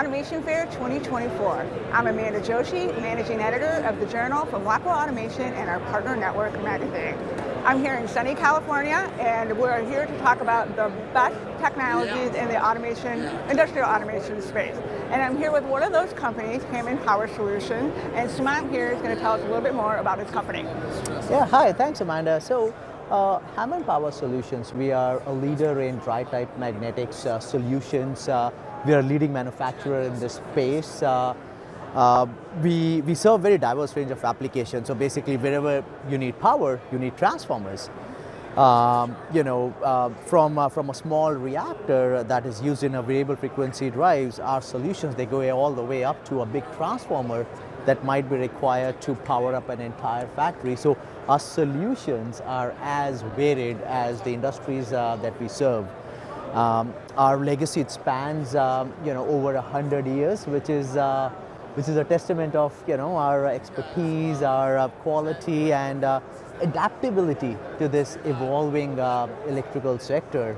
Automation Fair 2024. I'm Amanda Joshi, Managing Editor of the Journal from Rockwell Automation and our partner network magazine. I'm here in sunny California, and we're here to talk about the best technologies in the industrial automation space. And I'm here with one of those companies, Hammond Power Solutions, and Sumant here is going to tell us a little bit more about his company. Yeah, hi, thanks Amanda. So Hammond Power Solutions, we are a leader in dry-type magnetics solutions. We are a leading manufacturer in this space. We serve a very diverse range of applications. So basically, wherever you need power, you need transformers. From a small reactor that is used in a variable frequency drives, our solutions, they go all the way up to a big transformer that might be required to power up an entire factory. So our solutions are as varied as the industries that we serve. Our legacy, it spans over 100 years, which is a testament of our expertise, our quality, and adaptability to this evolving electrical sector.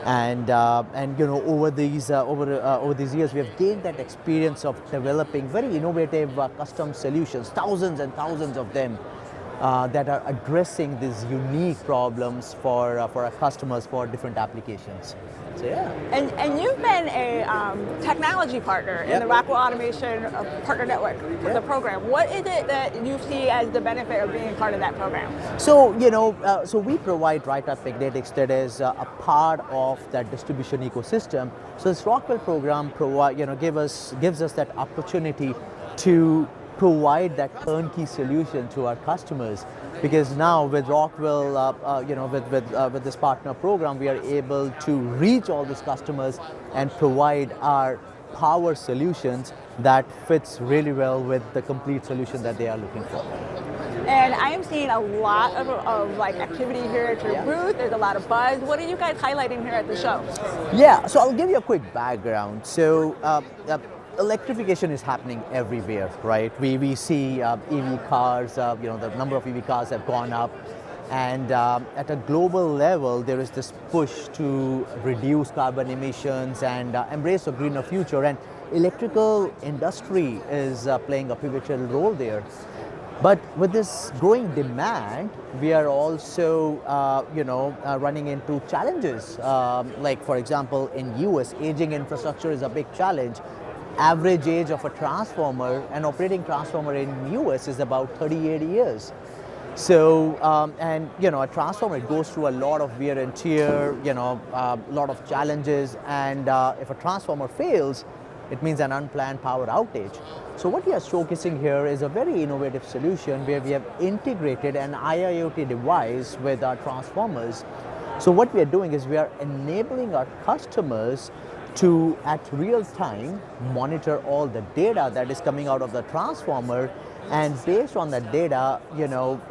And over these years, we have gained that experience of developing very innovative custom solutions, thousands and thousands of them, that are addressing these unique problems for our customers for different applications. So yeah. And you've been a technology partner in the Rockwell Automation Partner Network for the program. What is it that you see as the benefit of being part of that program? So so we provide dry-type magnetics that is a part of that distribution ecosystem. So this Rockwell program gives us that opportunity to provide that turnkey solution to our customers, because now with Rockwell, with this partner program, we are able to reach all these customers and provide our power solutions that fits really well with the complete solution that they are looking for. And I am seeing a lot of activity here at your booth. There's a lot of buzz. What are you guys highlighting here at the show? Yeah, so I'll give you a quick background. So electrification is happening everywhere, right? We see EV cars, the number of EV cars have gone up. And at a global level, there is this push to reduce carbon emissions and embrace a greener future. And electrical industry is playing a pivotal role there. But with this growing demand, we are also, running into challenges. Like, for example, in US, aging infrastructure is a big challenge. Average age of a transformer, an operating transformer in US is about 38 years. So, a transformer, it goes through a lot of wear and tear, a lot of challenges, and if a transformer fails, it means an unplanned power outage. So what we are showcasing here is a very innovative solution where we have integrated an IIoT device with our transformers. So what we are doing is we are enabling our customers to, at real time, monitor all the data that is coming out of the transformer, and based on that data,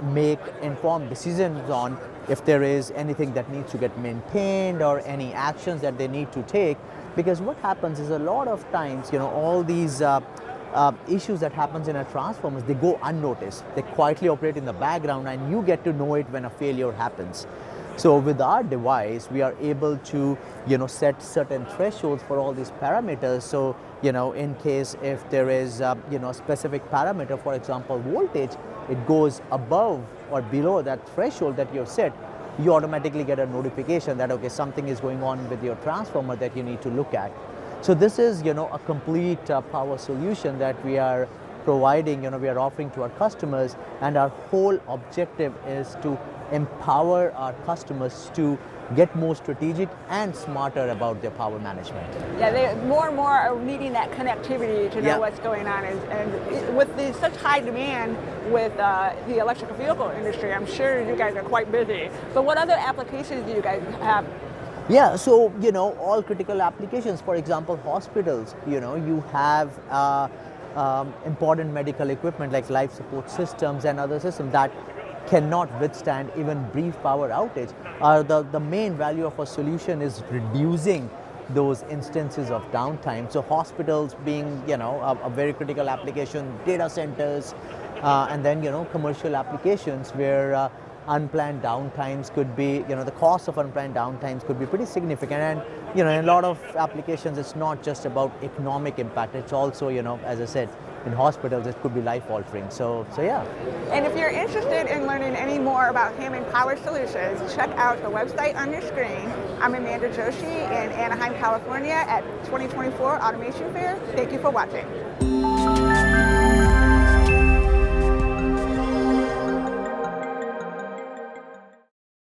make informed decisions on if there is anything that needs to get maintained or any actions that they need to take. Because what happens is a lot of times, all these issues that happens in a transformers, they go unnoticed. They quietly operate in the background, and you get to know it when a failure happens. So with our device, we are able to, set certain thresholds for all these parameters. So, in case if there is, a specific parameter, for example, voltage, it goes above or below that threshold that you've set, you automatically get a notification that, okay, something is going on with your transformer that you need to look at. So this is, a complete power solution that we are providing, we are offering to our customers, and our whole objective is to empower our customers to get more strategic and smarter about their power management. Yeah, more and more are needing that connectivity to know what's going on. And with such high demand with the electric vehicle industry, I'm sure you guys are quite busy. But what other applications do you guys have? Yeah, so, all critical applications, for example, hospitals, you have important medical equipment like life support systems and other systems that cannot withstand even brief power outage. The main value of a solution is reducing those instances of downtime. So hospitals being, a very critical application, data centers, and then, commercial applications where unplanned downtimes could be, the cost of unplanned downtimes could be pretty significant. And, in a lot of applications, it's not just about economic impact. It's also, as I said, in hospitals, it could be life-altering. So yeah. And if you're interested in learning any more about Hammond Power Solutions, check out the website on your screen. I'm Amanda Joshi in Anaheim, California at 2024 Automation Fair. Thank you for watching.